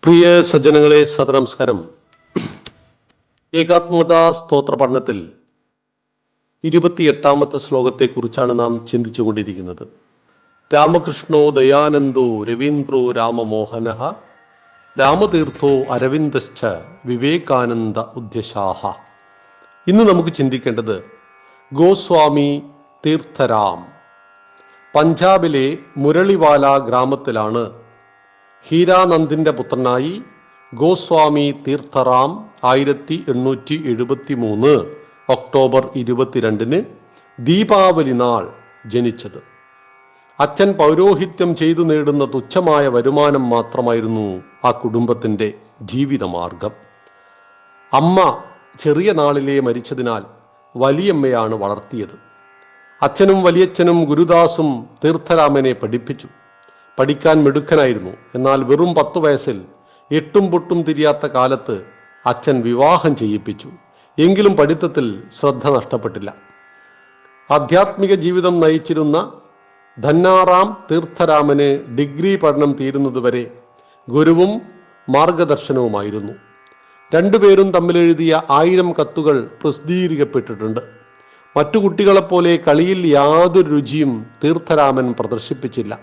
പ്രിയ സജ്ജനങ്ങളെ, സദനമസ്കാരം. ഏകാത്മകതാ സ്തോത്ര പഠനത്തിൽ 28ാമത്തെ ശ്ലോകത്തെ കുറിച്ചാണ് നാം ചിന്തിച്ചുകൊണ്ടിരിക്കുന്നത്. രാമകൃഷ്ണോ ദയാനന്ദോ രവീന്ദ്രോ രാമമോഹന രാമതീർത്ഥോ അരവിന്ദശ്ച വിവേകാനന്ദ ഉദ്യശാഹ. ഇന്ന് നമുക്ക് ചിന്തിക്കേണ്ടത് ഗോസ്വാമി തീർത്ഥരാം. പഞ്ചാബിലെ മുരളിവാല ഗ്രാമത്തിലാണ് ഹീരാനന്ദിന്റെ പുത്രനായി ഗോസ്വാമി തീർത്ഥറാം 1873 ഒക്ടോബർ 22 ദീപാവലി നാൾ ജനിച്ചത്. അച്ഛൻ പൗരോഹിത്യം ചെയ്തു നേടുന്ന തുച്ഛമായ വരുമാനം മാത്രമായിരുന്നു ആ കുടുംബത്തിൻ്റെ ജീവിതമാർഗം. അമ്മ ചെറിയ നാളിലേ മരിച്ചതിനാൽ വലിയമ്മയാണ് വളർത്തിയത്. അച്ഛനും വലിയച്ഛനും ഗുരുദാസും തീർത്ഥരാമനെ പഠിപ്പിച്ചു. പഠിക്കാൻ മിടുക്കനായിരുന്നു. എന്നാൽ വെറും 10 വയസ്സിൽ എട്ടും പൊട്ടും തിരിയാത്ത കാലത്ത് അച്ഛൻ വിവാഹം ചെയ്യിപ്പിച്ചു. എങ്കിലും പഠിത്തത്തിൽ ശ്രദ്ധ നഷ്ടപ്പെട്ടില്ല. ആധ്യാത്മിക ജീവിതം നയിച്ചിരുന്ന ധന്നാറാം തീർത്ഥരാമന് ഡിഗ്രി പഠനം തീരുന്നതുവരെ ഗുരുവും മാർഗദർശനവുമായിരുന്നു. രണ്ടുപേരും തമ്മിലെഴുതിയ 1000 കത്തുകൾ പ്രസിദ്ധീകരിക്കപ്പെട്ടിട്ടുണ്ട്. മറ്റു കുട്ടികളെപ്പോലെ കളിയിൽ യാതൊരു രുചിയും തീർത്ഥരാമൻ പ്രദർശിപ്പിച്ചില്ല.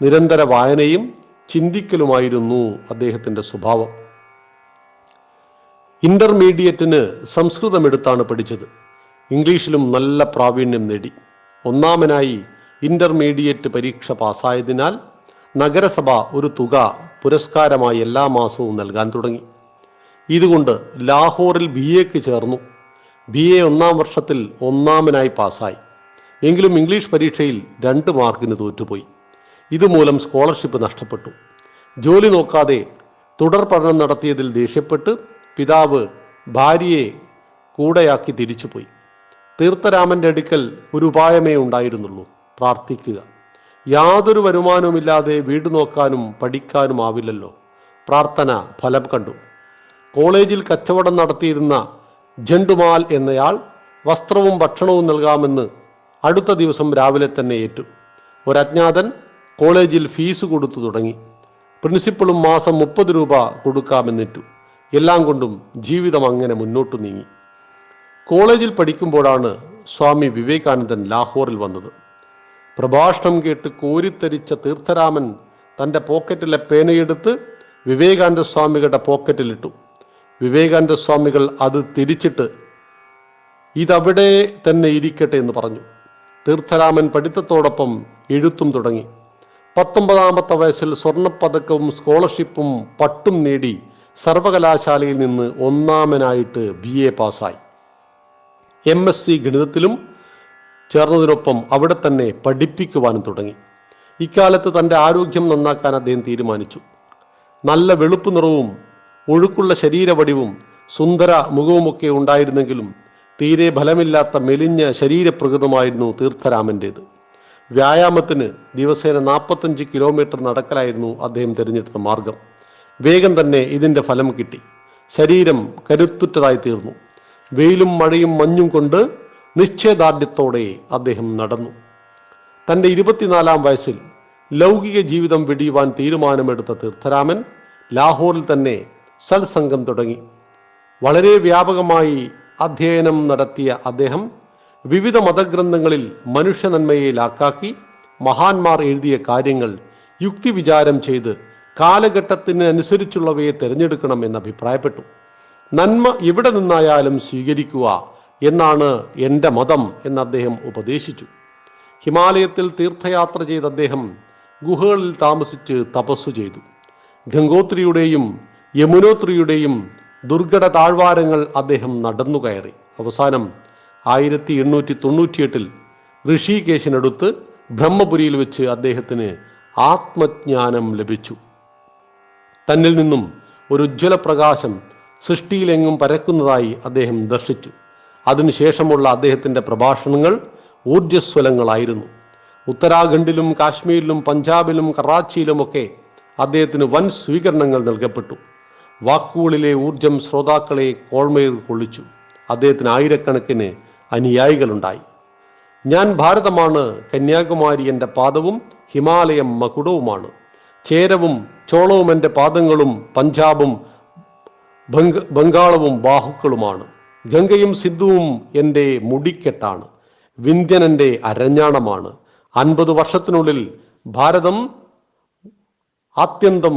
നിരന്തര വായനയും ചിന്തിക്കലുമായിരുന്നു അദ്ദേഹത്തിൻ്റെ സ്വഭാവം. ഇന്റർമീഡിയറ്റിന് സംസ്കൃതം എടുത്താണ് പഠിച്ചത്. ഇംഗ്ലീഷിലും നല്ല പ്രാവീണ്യം നേടി. ഒന്നാമനായി ഇന്റർമീഡിയറ്റ് പരീക്ഷ പാസ്സായതിനാൽ നഗരസഭ ഒരു തുക പുരസ്കാരമായി എല്ലാ മാസവും നൽകാൻ തുടങ്ങി. ഇതുകൊണ്ട് ലാഹോറിൽ BA-ക്ക് ചേർന്നു. BA 1-ാം വർഷത്തിൽ ഒന്നാമനായി പാസ്സായി. എങ്കിലും ഇംഗ്ലീഷ് പരീക്ഷയിൽ 2 മാർക്കിന് തോറ്റുപോയി. ഇതുമൂലം സ്കോളർഷിപ്പ് നഷ്ടപ്പെട്ടു. ജോലി നോക്കാതെ തുടർ പഠനം നടത്തിയതിൽ ദേഷ്യപ്പെട്ട് പിതാവ് ഭാര്യയെ കൂടെയാക്കി തിരിച്ചുപോയി. തീർത്ഥരാമൻ്റെ അടുക്കൽ ഒരു ഉപായമേ ഉണ്ടായിരുന്നുള്ളൂ: പ്രാർത്ഥിക്കുക. യാതൊരു വരുമാനവുമില്ലാതെ വീട് നോക്കാനും പഠിക്കാനും ആവില്ലല്ലോ. പ്രാർത്ഥന ഫലം കണ്ടു. കോളേജിൽ കച്ചവടം നടത്തിയിരുന്ന ജണ്ടുമാൽ എന്നയാൾ വസ്ത്രവും ഭക്ഷണവും നൽകാമെന്ന് അടുത്ത ദിവസം രാവിലെ തന്നെ ഏറ്റു. ഒരജ്ഞാതൻ കോളേജിൽ ഫീസ് കൊടുത്തു തുടങ്ങി. പ്രിൻസിപ്പളും മാസം 30 രൂപ കൊടുക്കാമെന്നിട്ടു. എല്ലാം കൊണ്ടും ജീവിതം അങ്ങനെ മുന്നോട്ടു നീങ്ങി. കോളേജിൽ പഠിക്കുമ്പോഴാണ് സ്വാമി വിവേകാനന്ദൻ ലാഹോറിൽ വന്നത്. പ്രഭാഷണം കേട്ട് കോരിത്തരിച്ച തീർത്ഥരാമൻ തൻ്റെ പോക്കറ്റിലെ പേനയെടുത്ത് വിവേകാനന്ദ സ്വാമികളുടെ പോക്കറ്റിലിട്ടു. വിവേകാനന്ദ സ്വാമികൾ അത് തിരിച്ചിട്ട് ഇതവിടെ തന്നെ ഇരിക്കട്ടെ എന്ന് പറഞ്ഞു. തീർത്ഥരാമൻ പഠിത്തത്തോടൊപ്പം എഴുത്തും തുടങ്ങി. 19ാമത്തെ വയസ്സിൽ സ്വർണ്ണപ്പതക്കവും സ്കോളർഷിപ്പും പട്ടും നേടി സർവകലാശാലയിൽ നിന്ന് ഒന്നാമനായിട്ട് BA പാസ്സായി. MSc ഗണിതത്തിലും ചേർന്നതിനൊപ്പം അവിടെ തന്നെ പഠിപ്പിക്കുവാനും തുടങ്ങി. ഇക്കാലത്ത് തൻ്റെ ആരോഗ്യം നന്നാക്കാൻ അദ്ദേഹം തീരുമാനിച്ചു. നല്ല വെളുപ്പ് നിറവും ഒഴുക്കുള്ള ശരീരവടിവും സുന്ദര മുഖവുമൊക്കെ ഉണ്ടായിരുന്നെങ്കിലും തീരെ ഫലമില്ലാത്ത മെലിഞ്ഞ ശരീരപ്രകൃതമായിരുന്നു തീർത്ഥരാമൻ്റേത്. വ്യായാമത്തിന് ദിവസേന 45 കിലോമീറ്റർ നടക്കലായിരുന്നു അദ്ദേഹം തിരഞ്ഞെടുത്ത മാർഗം. വേഗം തന്നെ ഇതിൻ്റെ ഫലം കിട്ടി. ശരീരം കരുത്തുറ്റതായി തീർന്നു. വെയിലും മഴയും മഞ്ഞും കൊണ്ട് നിശ്ചയദാർഢ്യത്തോടെ അദ്ദേഹം നടന്നു. തൻ്റെ 24-ാം വയസ്സിൽ ലൗകിക ജീവിതം വെടിയുവാൻ തീരുമാനമെടുത്ത തീർത്ഥരാമൻ ലാഹോറിൽ തന്നെ സത്സംഗം തുടങ്ങി. വളരെ വ്യാപകമായി അധ്യയനം നടത്തിയ അദ്ദേഹം വിവിധ മതഗ്രന്ഥങ്ങളിൽ മനുഷ്യ നന്മയെ ലാക്കാക്കി മഹാന്മാർ എഴുതിയ കാര്യങ്ങൾ യുക്തിവിചാരം ചെയ്ത് കാലഘട്ടത്തിന് അനുസരിച്ചുള്ളവയെ തിരഞ്ഞെടുക്കണം എന്ന് അഭിപ്രായപ്പെട്ടു. നന്മ എവിടെ നിന്നായാലും സ്വീകരിക്കുക എന്നാണ് എൻ്റെ മതം എന്ന് അദ്ദേഹം ഉപദേശിച്ചു. ഹിമാലയത്തിൽ തീർത്ഥയാത്ര ചെയ്ത അദ്ദേഹം ഗുഹകളിൽ താമസിച്ച് തപസ്സു ചെയ്തു. ഗംഗോത്രിയുടെയും യമുനോത്രിയുടെയും ദുർഘട താഴ്വാരങ്ങൾ അദ്ദേഹം നടന്നു കയറി. അവസാനം 1898 ഋഷികേശിനടുത്ത് ബ്രഹ്മപുരിയിൽ വെച്ച് അദ്ദേഹത്തിന് ആത്മജ്ഞാനം ലഭിച്ചു. തന്നിൽ നിന്നും ഒരു ഉജ്ജ്വല പ്രകാശം സൃഷ്ടിയിലെങ്ങും പരക്കുന്നതായി അദ്ദേഹം ദർശിച്ചു. അതിനുശേഷമുള്ള അദ്ദേഹത്തിൻ്റെ പ്രഭാഷണങ്ങൾ ഊർജ്ജസ്വലങ്ങളായിരുന്നു. ഉത്തരാഖണ്ഡിലും കാശ്മീരിലും പഞ്ചാബിലും കറാച്ചിയിലുമൊക്കെ അദ്ദേഹത്തിന് വൻ സ്വീകരണങ്ങൾ നൽകപ്പെട്ടു. വാക്കുകളിലെ ഊർജം ശ്രോതാക്കളെ കോൾമേർ കൊള്ളിച്ചു. അദ്ദേഹത്തിന് ആയിരക്കണക്കിന് അനുയായികളുണ്ടായി. ഞാൻ ഭാരതമാണ്, കന്യാകുമാരി എൻ്റെ പാദവും ഹിമാലയം മകുടവുമാണ്. ചേരവും ചോളവും എൻ്റെ പാദങ്ങളും പഞ്ചാബും ബംഗാളവും ബാഹുക്കളുമാണ്. ഗംഗയും സിന്ധുവും എൻ്റെ മുടിക്കെട്ടാണ്. വിന്ധ്യൻ എൻ്റെ അരഞ്ഞാണമാണ്. 50 വർഷത്തിനുള്ളിൽ ഭാരതം ആത്യന്തം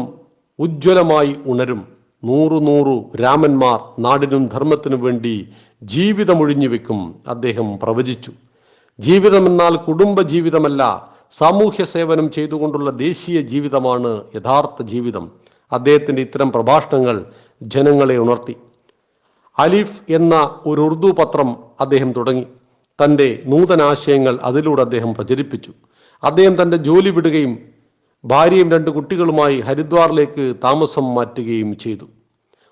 ഉജ്ജ്വലമായി ഉണരും. 100 രാമന്മാർ നാടിനും ധർമ്മത്തിനും വേണ്ടി ജീവിതമൊഴിഞ്ഞു വെക്കും അദ്ദേഹം പ്രവചിച്ചു. ജീവിതമെന്നാൽ കുടുംബ ജീവിതമല്ല, സാമൂഹ്യ സേവനം ചെയ്തുകൊണ്ടുള്ള ദേശീയ ജീവിതമാണ് യഥാർത്ഥ ജീവിതം. അദ്ദേഹത്തിൻ്റെ ഇത്തരം പ്രഭാഷണങ്ങൾ ജനങ്ങളെ ഉണർത്തി. അലിഫ് എന്ന ഒരു ഉറുദു പത്രം അദ്ദേഹം തുടങ്ങി. തൻ്റെ നൂതനാശയങ്ങൾ അതിലൂടെ അദ്ദേഹം പ്രചരിപ്പിച്ചു. അദ്ദേഹം തൻ്റെ ജോലി വിടുകയും ഭാര്യയും 2 കുട്ടികളുമായി ഹരിദ്വാറിലേക്ക് താമസം മാറ്റുകയും ചെയ്തു.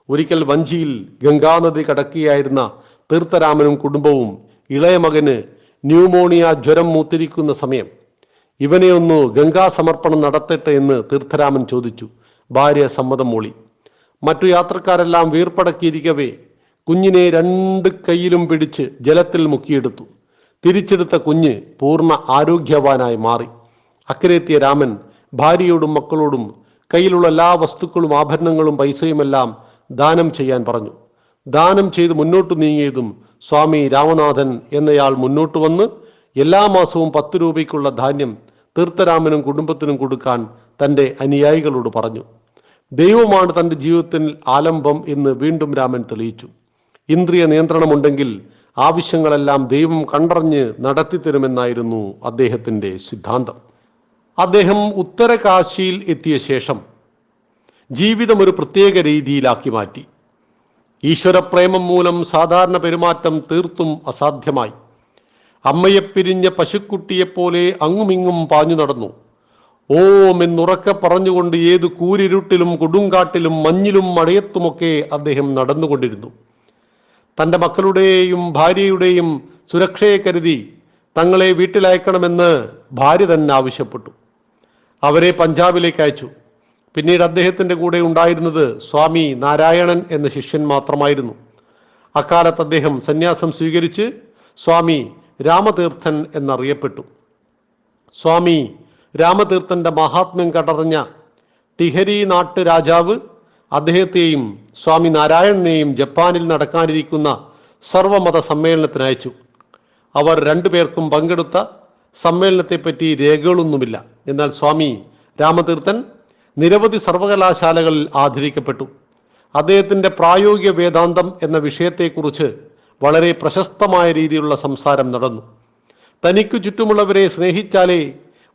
ഒരിക്കൽ വഞ്ചിയിൽ ഗംഗാനദി കടക്കുകയായിരുന്ന തീർത്ഥരാമനും കുടുംബവും ഇളയ മകന് ന്യൂമോണിയ ജ്വരം മൂത്തിരിക്കുന്ന സമയം ഇവനെ ഒന്ന് ഗംഗാ സമർപ്പണം നടത്തട്ടെ എന്ന് തീർത്ഥരാമൻ ചോദിച്ചു. ഭാര്യ സമ്മതം മൂളി. മറ്റു യാത്രക്കാരെല്ലാം വീർപ്പടക്കിയിരിക്കവേ കുഞ്ഞിനെ 2 കൈയിലും പിടിച്ച് ജലത്തിൽ മുക്കിയെടുത്തു. തിരിച്ചെടുത്ത കുഞ്ഞ് പൂർണ്ണ ആരോഗ്യവാനായി മാറി. അക്കരെത്തിയ രാമൻ ഭാര്യയോടും മക്കളോടും കയ്യിലുള്ള എല്ലാ വസ്തുക്കളും ആഭരണങ്ങളും പൈസയുമെല്ലാം ദാനം ചെയ്യാൻ പറഞ്ഞു. ദാനം ചെയ്ത് മുന്നോട്ട് നീങ്ങിയതും സ്വാമി രാമനാഥൻ എന്നയാൾ മുന്നോട്ട് വന്ന് എല്ലാ മാസവും 10 രൂപയ്ക്കുള്ള ധാന്യം തീർത്ഥരാമനും കുടുംബത്തിനും കൊടുക്കാൻ തൻ്റെ അനുയായികളോട് പറഞ്ഞു. ദൈവമാണ് തൻ്റെ ജീവിതത്തിൽ ആലംബം എന്ന് വീണ്ടും രാമൻ തെളിയിച്ചു. ഇന്ദ്രിയ നിയന്ത്രണമുണ്ടെങ്കിൽ ആവശ്യങ്ങളെല്ലാം ദൈവം കണ്ടറിഞ്ഞ് നടത്തിത്തരുമെന്നായിരുന്നു അദ്ദേഹത്തിൻ്റെ സിദ്ധാന്തം. അദ്ദേഹം ഉത്തരകാശിയിൽ എത്തിയ ശേഷം ജീവിതം ഒരു പ്രത്യേക രീതിയിലാക്കി മാറ്റി. ഈശ്വരപ്രേമം മൂലം സാധാരണ പെരുമാറ്റം തീർത്തും അസാധ്യമായി. അമ്മയെ പിരിഞ്ഞ പശുക്കുട്ടിയെപ്പോലെ അങ്ങുമിങ്ങും പാഞ്ഞു നടന്നു. ഓം എന്നുറക്കെ പറഞ്ഞുകൊണ്ട് ഏത് കൂരിരുട്ടിലും കൊടുങ്കാട്ടിലും മഞ്ഞിലും മഴയത്തുമൊക്കെ അദ്ദേഹം നടന്നുകൊണ്ടിരുന്നു. തൻ്റെ മക്കളുടെയും ഭാര്യയുടെയും സുരക്ഷയെ കരുതി തങ്ങളെ വീട്ടിലയക്കണമെന്ന് ഭാര്യ തന്നെ ആവശ്യപ്പെട്ടു. അവരെ പഞ്ചാബിലേക്ക് അയച്ചു. പിന്നീട് അദ്ദേഹത്തിൻ്റെ കൂടെ ഉണ്ടായിരുന്നത് സ്വാമി നാരായണൻ എന്ന ശിഷ്യൻ മാത്രമായിരുന്നു. അക്കാലത്ത് അദ്ദേഹം സന്യാസം സ്വീകരിച്ച് സ്വാമി രാമതീർത്ഥൻ എന്നറിയപ്പെട്ടു. സ്വാമി രാമതീർത്ഥന്റെ മഹാത്മ്യം കടറിഞ്ഞ ടിഹരി നാട്ട് രാജാവ് അദ്ദേഹത്തെയും സ്വാമി നാരായണനെയും ജപ്പാനിൽ നടക്കാനിരിക്കുന്ന സർവമത സമ്മേളനത്തിന് അയച്ചു. അവർ 2 പേർക്കും പങ്കെടുത്ത സമ്മേളനത്തെപ്പറ്റി രേഖകളൊന്നുമില്ല. എന്നാൽ സ്വാമി രാമതീർത്ഥൻ നിരവധി സർവകലാശാലകളിൽ ആദരിക്കപ്പെട്ടു. അദ്ദേഹത്തിൻ്റെ പ്രായോഗിക വേദാന്തം എന്ന വിഷയത്തെക്കുറിച്ച് വളരെ പ്രശസ്തമായ രീതിയിലുള്ള സംസാരം നടന്നു. തനിക്ക് ചുറ്റുമുള്ളവരെ സ്നേഹിച്ചാലേ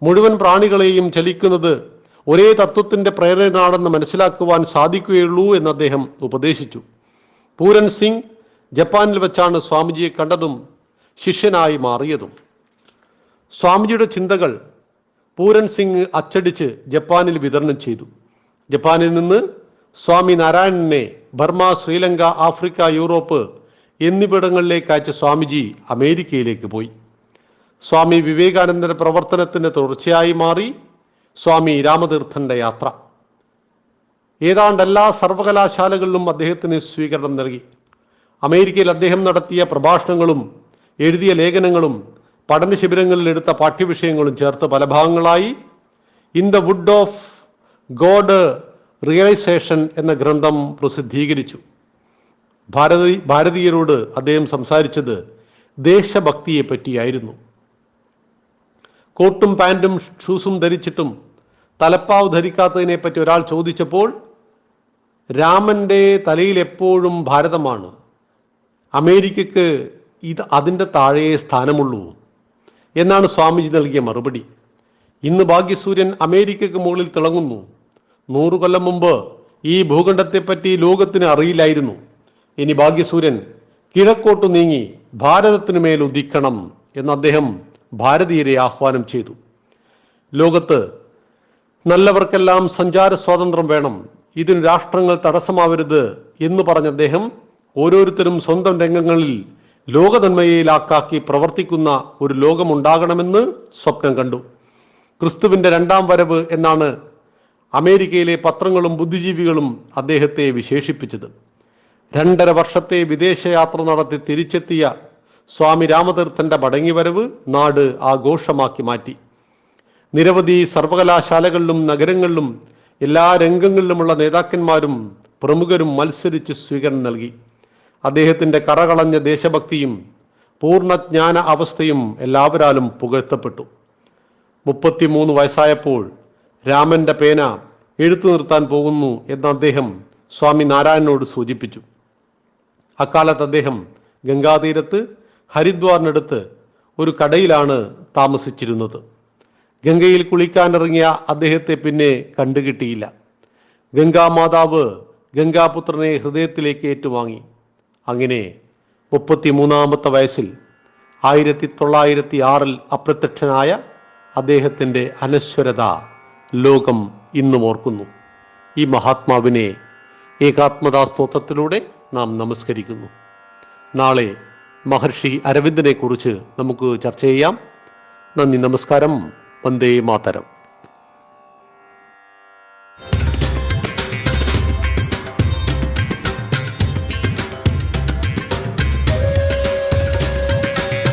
മുഴുവൻ പ്രാണികളെയും ചലിക്കുന്നത് ഒരേ തത്വത്തിൻ്റെ പ്രേരണയാണെന്ന് മനസ്സിലാക്കുവാൻ സാധിക്കുകയുള്ളൂ എന്ന് അദ്ദേഹം ഉപദേശിച്ചു. പൂരൻ സിംഗ് ജപ്പാനിൽ വെച്ചാണ് സ്വാമിജിയെ കണ്ടതും ശിഷ്യനായി മാറിയതും. സ്വാമിജിയുടെ ചിന്തകൾ പൂരൻ സിംഗ് അച്ചടിച്ച് ജപ്പാനിൽ വിതരണം ചെയ്തു. ജപ്പാനിൽ നിന്ന് സ്വാമി നാരായണനെ ബർമ, ശ്രീലങ്ക, ആഫ്രിക്ക, യൂറോപ്പ് എന്നിവിടങ്ങളിലേക്ക് അയച്ച സ്വാമിജി അമേരിക്കയിലേക്ക് പോയി. സ്വാമി വിവേകാനന്ദന്റെ പ്രവർത്തനത്തിന് തുടർച്ചയായി മാറി സ്വാമി രാമതീർത്ഥന്റെ യാത്ര. ഏതാണ്ട് എല്ലാ സർവകലാശാലകളിലും അദ്ദേഹത്തിന് സ്വീകരണം നൽകി. അമേരിക്കയിൽ അദ്ദേഹം നടത്തിയ പ്രഭാഷണങ്ങളും എഴുതിയ ലേഖനങ്ങളും പഠന ശിബിരങ്ങളിൽ എടുത്ത പാഠ്യവിഷയങ്ങളും ചേർത്ത് പല ഭാഗങ്ങളായി in the wood of God realization എന്ന ഗ്രന്ഥം പ്രസിദ്ധീകരിച്ചു. ഭാരതീയരോട് അദ്ദേഹം സംസാരിച്ചത് ദേശഭക്തിയെ പറ്റിയായിരുന്നു. കോട്ടും പാൻറ്റും ഷൂസും ധരിച്ചിട്ടും തലപ്പാവ് ധരിക്കാത്തതിനെ പറ്റി ഒരാൾ ചോദിച്ചപ്പോൾ രാമൻ്റെ തലയിൽ എപ്പോഴും ഭാരതമാണ്, അമേരിക്കക്ക് അതിൻ്റെ താഴെ സ്ഥാനമുള്ളൂ എന്നാണ് സ്വാമിജി നൽകിയ മറുപടി. ഇന്ന് ഭാഗ്യസൂര്യൻ അമേരിക്കക്ക് മുകളിൽ തിളങ്ങുന്നു. 100 കൊല്ലം മുമ്പ് ഈ ഭൂഖണ്ഡത്തെപ്പറ്റി ലോകത്തിന് അറിയില്ലായിരുന്നു. ഇനി ഭാഗ്യസൂര്യൻ കിഴക്കോട്ട് നീങ്ങി ഭാരതത്തിനു മേൽ ഉദിക്കണം എന്ന് അദ്ദേഹം ഭാരതീയരെ ആഹ്വാനം ചെയ്തു. ലോകത്ത് നല്ലവർക്കെല്ലാം സഞ്ചാര സ്വാതന്ത്ര്യം വേണം, ഇതിന് രാഷ്ട്രങ്ങൾ തടസ്സമാവരുത് എന്ന് പറഞ്ഞ അദ്ദേഹം ഓരോരുത്തരും സ്വന്തം രംഗങ്ങളിൽ ലോകനന്മയിലാക്കി പ്രവർത്തിക്കുന്ന ഒരു ലോകമുണ്ടാകണമെന്ന് സ്വപ്നം കണ്ടു. ക്രിസ്തുവിൻ്റെ 2ാം വരവ് എന്നാണ് അമേരിക്കയിലെ പത്രങ്ങളും ബുദ്ധിജീവികളും അദ്ദേഹത്തെ വിശേഷിപ്പിച്ചത്. 2.5 വർഷത്തെ വിദേശയാത്ര നടത്തി തിരിച്ചെത്തിയ സ്വാമി രാമതീർത്ഥന്റെ മടങ്ങിവരവ് നാട് ആഘോഷമാക്കി മാറ്റി. നിരവധി സർവകലാശാലകളിലും നഗരങ്ങളിലും എല്ലാ രംഗങ്ങളിലുമുള്ള നേതാക്കന്മാരും പ്രമുഖരും മത്സരിച്ച് സ്വീകരണം നൽകി. അദ്ദേഹത്തിൻ്റെ കറകളഞ്ഞ ദേശഭക്തിയും പൂർണ്ണജ്ഞാന അവസ്ഥയും എല്ലാവരാലും പുകഴ്ത്തപ്പെട്ടു. 33 വയസ്സായപ്പോൾ രാമന്റെ പേന എഴുത്തു നിർത്താൻ പോകുന്നു എന്ന് അദ്ദേഹം സ്വാമി നാരായണനോട് സൂചിപ്പിച്ചു. അക്കാലത്ത് അദ്ദേഹം ഗംഗാതീരത്ത് ഹരിദ്വാറിനടുത്ത് ഒരു കടയിലാണ് താമസിച്ചിരുന്നത്. ഗംഗയിൽ കുളിക്കാനിറങ്ങിയ അദ്ദേഹത്തെ പിന്നെ കണ്ടുകിട്ടിയില്ല. ഗംഗാമാതാവ് ഗംഗാപുത്രനെ ഹൃദയത്തിലേക്ക് ഏറ്റുവാങ്ങി. അങ്ങനെ 33-ാമത്തെ വയസ്സിൽ 1906 അപ്രത്യക്ഷനായ അദ്ദേഹത്തിൻ്റെ അനശ്വരത ലോകം ഇന്നും ഓർക്കുന്നു. ഈ മഹാത്മാവിനെ ഏകാത്മദാ സ്തോത്രത്തിലൂടെ നാം നമസ്കരിക്കുന്നു. നാളെ മഹർഷി അരവിന്ദനെ കുറിച്ച് നമുക്ക് ചർച്ച ചെയ്യാം. നന്ദി, നമസ്കാരം. വന്ദേ മാതരം.